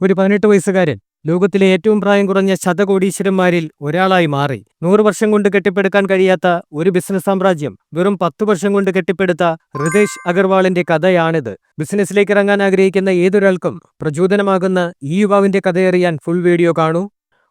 ഒരു 18 വയസ്സുകാരൻ ലോകത്തിലെ ഏറ്റവും പ്രായം കുറഞ്ഞ ശതകോടീശ്വരന്മാരിൽ ഒരാളായി മാറി. 100 വർഷം കൊണ്ട് കെട്ടിപ്പടുക്കാൻ കഴിയാത്ത ഒരു ബിസിനസ് സാമ്രാജ്യം വെറും 10 വർഷം കൊണ്ട് കെട്ടിപ്പടുത്ത റിതേഷ് അഗർവാളിന്റെ കഥയാണിത്. ബിസിനസ്സിലേക്ക് ഇറങ്ങാൻ ആഗ്രഹിക്കുന്ന ഏതൊരാൾക്കും പ്രചോദനമാകുന്ന ഈ യുവാവിന്റെ കഥയറിയാൻ ഫുൾ വീഡിയോ കാണൂ.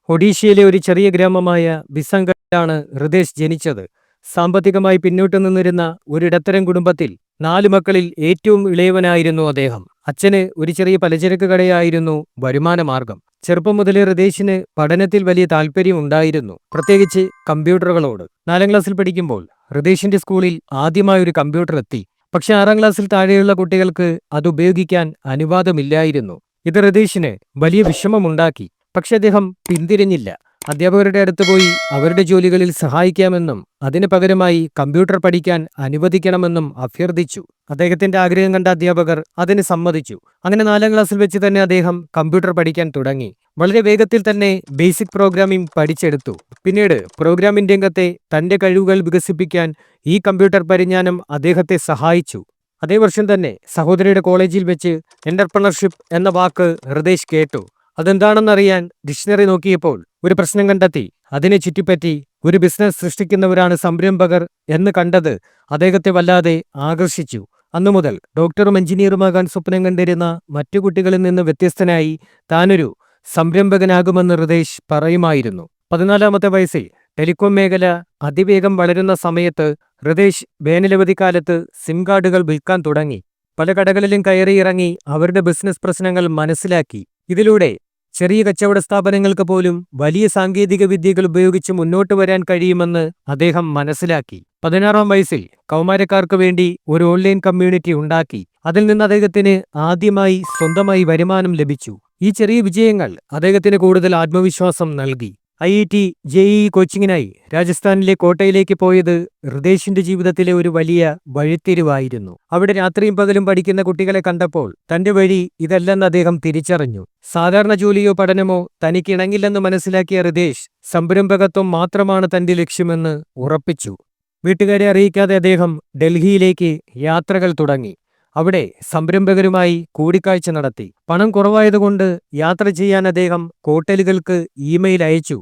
ഒഡീഷയിലെ ഒരു ചെറിയ ഗ്രാമമായ ബിസംഗഡിലാണ് റിതേഷ് ജനിച്ചത്. സാമ്പത്തികമായി പിന്നോട്ട് നിന്നിരുന്ന ഒരിടത്തരം കുടുംബത്തിൽ 4 മക്കളിൽ ഏറ്റവും ഇളയവനായിരുന്നു അദ്ദേഹം. അച്ഛന് ഒരു ചെറിയ പലചരക്ക് കടയായിരുന്നു വരുമാനമാർഗം. ചെറുപ്പം മുതലേ റിതേഷിന് പഠനത്തിൽ വലിയ താല്പര്യം ഉണ്ടായിരുന്നു, പ്രത്യേകിച്ച് കമ്പ്യൂട്ടറുകളോട്. 4ാം ക്ലാസ്സിൽ പഠിക്കുമ്പോൾ റിതേഷിന്റെ സ്കൂളിൽ ആദ്യമായി ഒരു കമ്പ്യൂട്ടർ എത്തി. പക്ഷെ 6ാം ക്ലാസ്സിൽ താഴെയുള്ള കുട്ടികൾക്ക് അത് ഉപയോഗിക്കാൻ അനുവാദമില്ലായിരുന്നു. ഇത് റിതേഷിന് വലിയ വിഷമമുണ്ടാക്കി. പക്ഷെ അദ്ദേഹം പിന്തിരിഞ്ഞില്ല. അധ്യാപകരുടെ അടുത്ത് പോയി അവരുടെ ജോലികളിൽ സഹായിക്കാമെന്നും അതിനു പകരമായി കമ്പ്യൂട്ടർ പഠിക്കാൻ അനുവദിക്കണമെന്നും അഭ്യർത്ഥിച്ചു. അദ്ദേഹത്തിന്റെ ആഗ്രഹം കണ്ട അധ്യാപകർ അതിന് സമ്മതിച്ചു. അങ്ങനെ 4ാം ക്ലാസ്സിൽ വെച്ച് തന്നെ അദ്ദേഹം കമ്പ്യൂട്ടർ പഠിക്കാൻ തുടങ്ങി. വളരെ വേഗത്തിൽ തന്നെ ബേസിക് പ്രോഗ്രാമിംഗ് പഠിച്ചെടുത്തു. പിന്നീട് പ്രോഗ്രാമിംഗ് രംഗത്തെ തന്റെ കഴിവുകൾ വികസിപ്പിക്കാൻ ഈ കമ്പ്യൂട്ടർ പരിജ്ഞാനം അദ്ദേഹത്തെ സഹായിച്ചു. അതേ വർഷം തന്നെ സഹോദരിയുടെ കോളേജിൽ വെച്ച് എന്റർപ്രണർഷിപ്പ് എന്ന വാക്ക് റിതേഷ് കേട്ടു. അതെന്താണെന്നറിയാൻ ഡിക്ഷണറി നോക്കിയപ്പോൾ ഒരു പ്രശ്നം കണ്ടെത്തി. അതിനെ ചുറ്റിപ്പറ്റി ഒരു ബിസിനസ് സൃഷ്ടിക്കുന്നവരാണ് സംരംഭകർ എന്ന് കണ്ടത് അദ്ദേഹത്തെ വല്ലാതെ ആകർഷിച്ചു. അന്നുമുതൽ ഡോക്ടറും എഞ്ചിനീയറുമാകാൻ സ്വപ്നം കണ്ടിരുന്ന മറ്റു കുട്ടികളിൽ നിന്ന് വ്യത്യസ്തനായി താനൊരു സംരംഭകനാകുമെന്ന് റിതേഷ് പറയുമായിരുന്നു. 14ാമത്തെ വയസ്സിൽ ടെലികോം മേഖല അതിവേഗം വളരുന്ന സമയത്ത് റിതേഷ് വേനലവധിക്കാലത്ത് സിം കാർഡുകൾ വിൽക്കാൻ തുടങ്ങി. പല കടകളിലും കയറിയിറങ്ങി അവരുടെ ബിസിനസ് പ്രശ്നങ്ങൾ മനസ്സിലാക്കി. ഇതിലൂടെ ചെറിയ കച്ചവട സ്ഥാപനങ്ങൾക്ക് പോലും വലിയ സാങ്കേതിക വിദ്യകൾ ഉപയോഗിച്ച് മുന്നോട്ട് വരാൻ കഴിയുമെന്ന് അദ്ദേഹം മനസ്സിലാക്കി. 16ാം വയസ്സിൽ കൗമാരക്കാർക്ക് വേണ്ടി ഒരു ഓൺലൈൻ കമ്മ്യൂണിറ്റി ഉണ്ടാക്കി. അതിൽ നിന്ന് അദ്ദേഹത്തിന് ആദ്യമായി സ്വന്തമായി വരുമാനം ലഭിച്ചു. ഈ ചെറിയ വിജയങ്ങൾ അദ്ദേഹത്തിന് കൂടുതൽ ആത്മവിശ്വാസം നൽകി. IIT JEE കോച്ചിങ്ങിനായി രാജസ്ഥാനിലെ കോട്ടയിലേക്ക് പോയത് റിതേഷിന്റെ ജീവിതത്തിലെ ഒരു വലിയ വഴിത്തിരിവായിരുന്നു. അവിടെ രാത്രിയും പകലും പഠിക്കുന്ന കുട്ടികളെ കണ്ടപ്പോൾ തന്റെ വഴി ഇതല്ലെന്ന് അദ്ദേഹം തിരിച്ചറിഞ്ഞു. സാധാരണ ജോലിയോ പഠനമോ തനിക്കിണങ്ങില്ലെന്ന് മനസ്സിലാക്കിയ റിതേഷ് സംരംഭകത്വം മാത്രമാണ് തന്റെ ലക്ഷ്യമെന്ന് ഉറപ്പിച്ചു. വീട്ടുകാരെ അറിയിക്കാതെ അദ്ദേഹം ഡൽഹിയിലേക്ക് യാത്രകൾ തുടങ്ങി. അവിടെ സംരംഭകരുമായി കൂടിക്കാഴ്ച നടത്തി. പണം കുറവായതുകൊണ്ട് യാത്ര ചെയ്യാൻ അദ്ദേഹം ഹോട്ടലുകൾക്ക് ഇമെയിൽ അയച്ചു.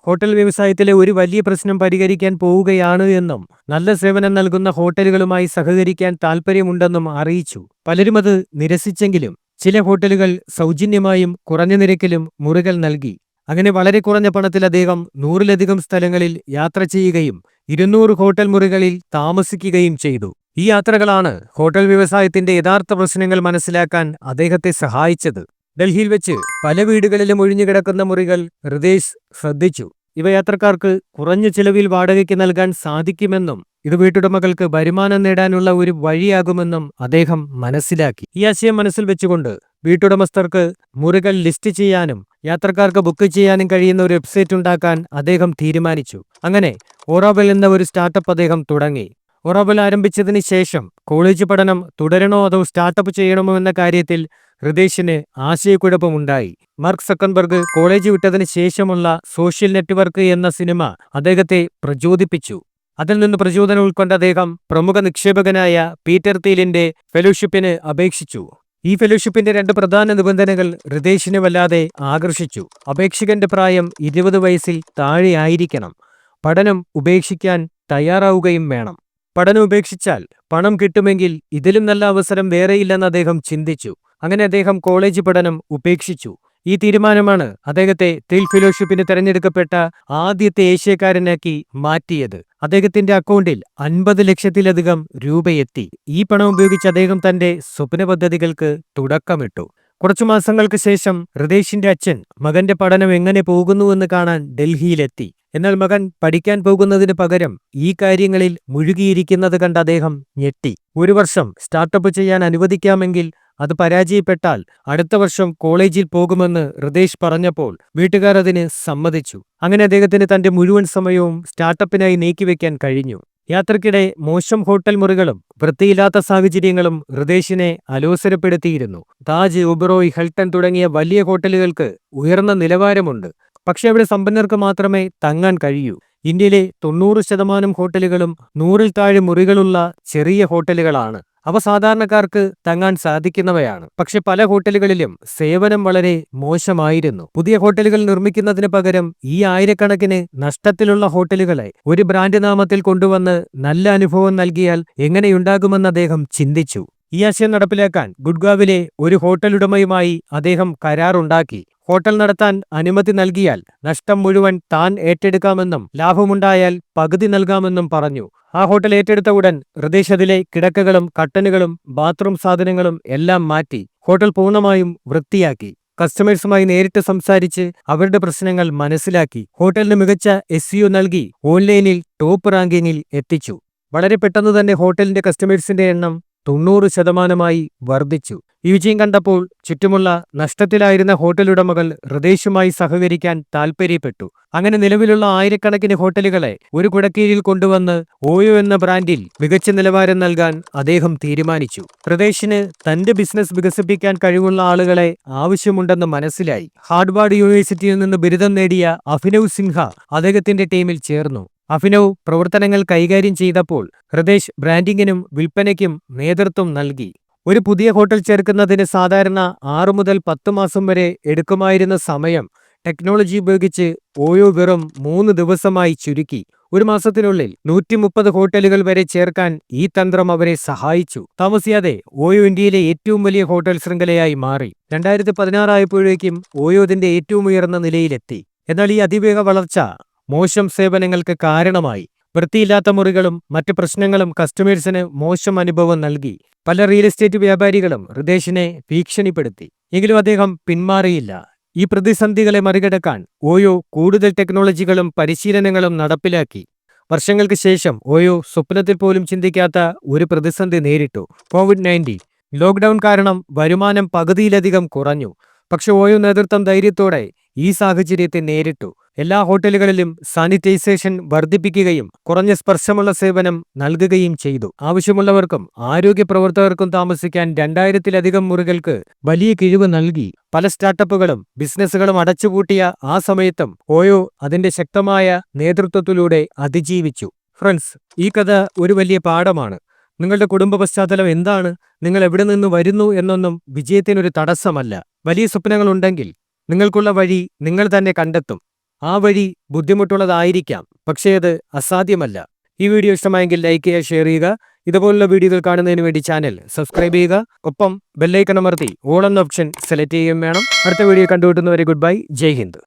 ഹോട്ടൽ വ്യവസായത്തിലെ ഒരു വലിയ പ്രശ്നം പരിഹരിക്കാൻ പോവുകയാണ് എന്നും നല്ല സേവനം നൽകുന്ന ഹോട്ടലുകളുമായി സഹകരിക്കാൻ താൽപ്പര്യമുണ്ടെന്നും അറിയിച്ചു. പലരും അത് നിരസിച്ചെങ്കിലും ചില ഹോട്ടലുകൾ സൗജന്യമായും കുറഞ്ഞ നിരക്കിലും മുറികൾ നൽകി. അങ്ങനെ വളരെ കുറഞ്ഞ പണത്തിൽ അദ്ദേഹം 100-ലധികം സ്ഥലങ്ങളിൽ യാത്ര ചെയ്യുകയും 200 ഹോട്ടൽ മുറികളിൽ താമസിക്കുകയും ചെയ്തു. ഈ യാത്രകളാണ് ഹോട്ടൽ വ്യവസായത്തിന്റെ യഥാർത്ഥ പ്രശ്നങ്ങൾ മനസ്സിലാക്കാൻ അദ്ദേഹത്തെ സഹായിച്ചത്. ഡൽഹിയിൽ വെച്ച് പല വീടുകളിലും ഒഴിഞ്ഞുകിടക്കുന്ന മുറികൾ റിതേഷ് ശ്രദ്ധിച്ചു. ഇവ യാത്രക്കാർക്ക് കുറഞ്ഞ ചിലവിൽ വാടകയ്ക്ക് നൽകാൻ സാധിക്കുമെന്നും ഇത് വീട്ടുടമകൾക്ക് വരുമാനം നേടാനുള്ള ഒരു വഴിയാകുമെന്നും അദ്ദേഹം മനസ്സിലാക്കി. ഈ ആശയം മനസ്സിൽ വെച്ചുകൊണ്ട് വീട്ടുടമസ്ഥർക്ക് മുറികൾ ലിസ്റ്റ് ചെയ്യാനും യാത്രക്കാർക്ക് ബുക്ക് ചെയ്യാനും കഴിയുന്ന ഒരു വെബ്സൈറ്റ് ഉണ്ടാക്കാൻ അദ്ദേഹം തീരുമാനിച്ചു. അങ്ങനെ ഓറാബെൽ എന്ന ഒരു സ്റ്റാർട്ടപ്പ് അദ്ദേഹം തുടങ്ങി. ഓറാബെൽ ആരംഭിച്ചതിന് ശേഷം കോളേജ് പഠനം തുടരണോ അതോ സ്റ്റാർട്ടപ്പ് ചെയ്യണമോ എന്ന കാര്യത്തിൽ റിതേഷിന് ആശയക്കുഴപ്പമുണ്ടായി. മാർക്ക് സക്കർബർഗ് കോളേജ് വിട്ടതിന് ശേഷമുള്ള സോഷ്യൽ നെറ്റ്വർക്ക് എന്ന സിനിമ അദ്ദേഹത്തെ പ്രചോദിപ്പിച്ചു. അതിൽ നിന്ന് പ്രചോദനം ഉൾക്കൊണ്ട അദ്ദേഹം പ്രമുഖ നിക്ഷേപകനായ പീറ്റർ തീലിന്റെ ഫെലോഷിപ്പിന് അപേക്ഷിച്ചു. ഈ ഫെലോഷിപ്പിന്റെ 2 പ്രധാന നിബന്ധനകൾ റിതേഷിനെ വല്ലാതെ ആകർഷിച്ചു. അപേക്ഷകന്റെ പ്രായം 20 വയസ്സിൽ താഴെയായിരിക്കണം. പഠനം ഉപേക്ഷിക്കാൻ തയ്യാറാവുകയും വേണം. പഠനം ഉപേക്ഷിച്ചാൽ പണം കിട്ടുമെങ്കിൽ ഇതിലും നല്ല അവസരം വേറെയില്ലെന്ന് അദ്ദേഹം ചിന്തിച്ചു. അങ്ങനെ അദ്ദേഹം കോളേജ് പഠനം ഉപേക്ഷിച്ചു. ഈ തീരുമാനമാണ് അദ്ദേഹത്തെ തീൽ ഫെലോഷിപ്പിന് തെരഞ്ഞെടുക്കപ്പെട്ട ആദ്യത്തെ ഏഷ്യക്കാരനാക്കി മാറ്റിയത്. അദ്ദേഹത്തിന്റെ അക്കൗണ്ടിൽ 50 ലക്ഷത്തിലധികം രൂപയെത്തി. ഈ പണം ഉപയോഗിച്ച് അദ്ദേഹം തന്റെ സ്വപ്ന പദ്ധതികൾക്ക് തുടക്കമിട്ടു. കുറച്ചു മാസങ്ങൾക്ക് ശേഷം റിതേഷിന്റെ അച്ഛൻ മകന്റെ പഠനം എങ്ങനെ പോകുന്നുവെന്ന് കാണാൻ ഡൽഹിയിലെത്തി. എന്നാൽ മകൻ പഠിക്കാൻ പോകുന്നതിന് പകരം ഈ കാര്യങ്ങളിൽ മുഴുകിയിരിക്കുന്നത് കണ്ട് അദ്ദേഹം ഞെട്ടി. 1 വർഷം സ്റ്റാർട്ടപ്പ് ചെയ്യാൻ അനുവദിക്കാമെങ്കിൽ അത് പരാജയപ്പെട്ടാൽ അടുത്ത വർഷം കോളേജിൽ പോകുമെന്ന് റിതേഷ് പറഞ്ഞപ്പോൾ വീട്ടുകാർ അതിന് സമ്മതിച്ചു. അങ്ങനെ അദ്ദേഹത്തിന് തന്റെ മുഴുവൻ സമയവും സ്റ്റാർട്ടപ്പിനായി നീക്കിവെക്കാൻ കഴിഞ്ഞു. യാത്രക്കിടെ മോശം ഹോട്ടൽ മുറികളും വൃത്തിയില്ലാത്ത സാഹചര്യങ്ങളും റിതേഷിനെ അലോസരപ്പെടുത്തിയിരുന്നു. താജ്, ഒബറോയ്, ഹിൽട്ടൺ തുടങ്ങിയ വലിയ ഹോട്ടലുകൾക്ക് ഉയർന്ന നിലവാരമുണ്ട്. പക്ഷെ അവിടെ സമ്പന്നർക്ക് മാത്രമേ തങ്ങാൻ കഴിയൂ. ഇന്ത്യയിലെ 90% ഹോട്ടലുകളും 100-ൽ താഴെ മുറികളുള്ള ചെറിയ ഹോട്ടലുകളാണ്. അവ സാധാരണക്കാർക്ക് താങ്ങാൻ സാധിക്കുന്നവയാണ്. പക്ഷെ പല ഹോട്ടലുകളിലും സേവനം വളരെ മോശമായിരുന്നു. പുതിയ ഹോട്ടലുകൾ നിർമ്മിക്കുന്നതിന് പകരം ഈ ആയിരക്കണക്കിന് നഷ്ടത്തിലുള്ള ഹോട്ടലുകളെ ഒരു ബ്രാൻഡ് നാമത്തിൽ കൊണ്ടുവന്ന് നല്ല അനുഭവം നൽകിയാൽ എങ്ങനെയുണ്ടാകുമെന്ന് അദ്ദേഹം ചിന്തിച്ചു. ഈ ആശയം നടപ്പിലാക്കാൻ ഗുഡ്ഗാവിലെ ഒരു ഹോട്ടൽ ഉടമയുമായി അദ്ദേഹം കരാറുണ്ടാക്കി. ഹോട്ടൽ നടത്താൻ അനുമതി നൽകിയാൽ നഷ്ടം മുഴുവൻ താൻ ഏറ്റെടുക്കാമെന്നും ലാഭമുണ്ടായാൽ പകുതി നൽകാമെന്നും പറഞ്ഞു. ആ ഹോട്ടൽ ഏറ്റെടുത്ത ഉടൻ ഹൃദേശ് അതിലെ കിടക്കകളും കട്ടനുകളും ബാത്റൂം സാധനങ്ങളും എല്ലാം മാറ്റി ഹോട്ടൽ പൂർണ്ണമായും വൃത്തിയാക്കി. കസ്റ്റമേഴ്സുമായി നേരിട്ട് സംസാരിച്ച് അവരുടെ പ്രശ്നങ്ങൾ മനസ്സിലാക്കി ഹോട്ടലിന് മികച്ച SEO നൽകി ഓൺലൈനിൽ ടോപ്പ് റാങ്കിങ്ങിൽ എത്തിച്ചു. വളരെ പെട്ടെന്ന് തന്നെ ഹോട്ടലിന്റെ കസ്റ്റമേഴ്സിന്റെ എണ്ണം 90% വർദ്ധിച്ചു. ഈ വിജയം കണ്ടപ്പോൾ ചുറ്റുമുള്ള നഷ്ടത്തിലായിരുന്ന ഹോട്ടൽ ഉടമകൾ ഹൃദേശുമായി സഹകരിക്കാൻ താൽപ്പര്യപ്പെട്ടു. അങ്ങനെ നിലവിലുള്ള ആയിരക്കണക്കിന് ഹോട്ടലുകളെ ഒരു കുടക്കീഴിൽ കൊണ്ടുവന്ന് ഓയോ എന്ന ബ്രാൻഡിൽ മികച്ച നിലവാരം നൽകാൻ അദ്ദേഹം തീരുമാനിച്ചു. ഹൃദേശിന് തന്റെ ബിസിനസ് വികസിപ്പിക്കാൻ കഴിവുള്ള ആളുകളെ ആവശ്യമുണ്ടെന്ന് മനസ്സിലായി. ഹാർഡ്വാർഡ് യൂണിവേഴ്സിറ്റിയിൽ നിന്ന് ബിരുദം നേടിയ അഭിനവ് സിൻഹ അദ്ദേഹത്തിന്റെ ടീമിൽ ചേർന്നു. അഭിനവ് പ്രവർത്തനങ്ങൾ കൈകാര്യം ചെയ്തപ്പോൾ ഹൃദേശ് ബ്രാൻഡിങ്ങിനും വിൽപ്പനയ്ക്കും നേതൃത്വം നൽകി. ഒരു പുതിയ ഹോട്ടൽ ചേർക്കുന്നതിന് സാധാരണ 6 മുതൽ 10 മാസം വരെ എടുക്കുമായിരുന്ന സമയം ടെക്നോളജി ഉപയോഗിച്ച് ഓയോ വെറും 3 ദിവസമായി ചുരുക്കി. ഒരു മാസത്തിനുള്ളിൽ 130 ഹോട്ടലുകൾ വരെ ചേർക്കാൻ ഈ തന്ത്രം അവരെ സഹായിച്ചു. താമസിയാതെ ഓയോ ഇന്ത്യയിലെ ഏറ്റവും വലിയ ഹോട്ടൽ ശൃംഖലയായി മാറി. 2016 ആയപ്പോഴേക്കും ഓയോ അതിന്റെ ഏറ്റവും ഉയർന്ന നിലയിലെത്തി. എന്നാൽ ഈ അതിവേഗ വളർച്ച മോശം സേവനങ്ങൾക്ക് കാരണമായി. വൃത്തിയില്ലാത്ത മുറികളും മറ്റ് പ്രശ്നങ്ങളും കസ്റ്റമേഴ്സിന് മോശം അനുഭവം നൽകി. പല റിയൽ എസ്റ്റേറ്റ് വ്യാപാരികളും ഹൃദേശിനെ ഭീഷണിപ്പെടുത്തി. എങ്കിലും അദ്ദേഹം പിന്മാറിയില്ല. ഈ പ്രതിസന്ധികളെ മറികടക്കാൻ ഓയോ കൂടുതൽ ടെക്നോളജികളും പരിശീലനങ്ങളും നടപ്പിലാക്കി. വർഷങ്ങൾക്ക് ശേഷം ഓയോ സ്വപ്നത്തിൽ പോലും ചിന്തിക്കാത്ത ഒരു പ്രതിസന്ധി നേരിട്ടു. COVID-19 ലോക്ക്ഡൌൺ കാരണം വരുമാനം പകുതിയിലധികം കുറഞ്ഞു. പക്ഷെ ഓയോ നേതൃത്വം ധൈര്യത്തോടെ ഈ സാഹചര്യത്തെ നേരിട്ടു. എല്ലാ ഹോട്ടലുകളിലും സാനിറ്റൈസേഷൻ വർദ്ധിപ്പിക്കുകയും കുറഞ്ഞ സ്പർശമുള്ള സേവനം നൽകുകയും ചെയ്തു. ആവശ്യമുള്ളവർക്കും ആരോഗ്യ പ്രവർത്തകർക്കും താമസിക്കാൻ 2000-ലധികം മുറികൾക്ക് വലിയ കിഴിവ് നൽകി. പല സ്റ്റാർട്ടപ്പുകളും ബിസിനസ്സുകളും അടച്ചുപൂട്ടിയ ആ സമയത്തും ഓയോ അതിന്റെ ശക്തമായ നേതൃത്വത്തിലൂടെ അതിജീവിച്ചു. ഫ്രണ്ട്സ്, ഈ കഥ ഒരു വലിയ പാഠമാണ്. നിങ്ങളുടെ കുടുംബ പശ്ചാത്തലം എന്താണ്, നിങ്ങൾ എവിടെ നിന്ന് വരുന്നു എന്നൊന്നും വിജയത്തിനൊരു തടസ്സമല്ല. വലിയ സ്വപ്നങ്ങളുണ്ടെങ്കിൽ നിങ്ങൾക്കുള്ള വഴി നിങ്ങൾ തന്നെ കണ്ടെത്തും. ആ വഴി ബുദ്ധിമുട്ടുള്ളതായിരിക്കാം, പക്ഷേ അത് അസാധ്യമല്ല. ഈ വീഡിയോ ഇഷ്ടമായെങ്കിൽ ലൈക്ക് ചെയ്യുക, ഷെയർ ചെയ്യുക. ഇതുപോലുള്ള വീഡിയോകൾ കാണുന്നതിന് വേണ്ടി ചാനൽ സബ്സ്ക്രൈബ് ചെയ്യുക. ഒപ്പം ബെല്ലൈക്കൺ അമർത്തി ഓൾ എന്ന ഓപ്ഷൻ സെലക്ട് ചെയ്യുകയും വേണം. അടുത്ത വീഡിയോ കണ്ടുകിട്ടുന്നവരെ ഗുഡ് ബൈ. ജയ് ഹിന്ദ്.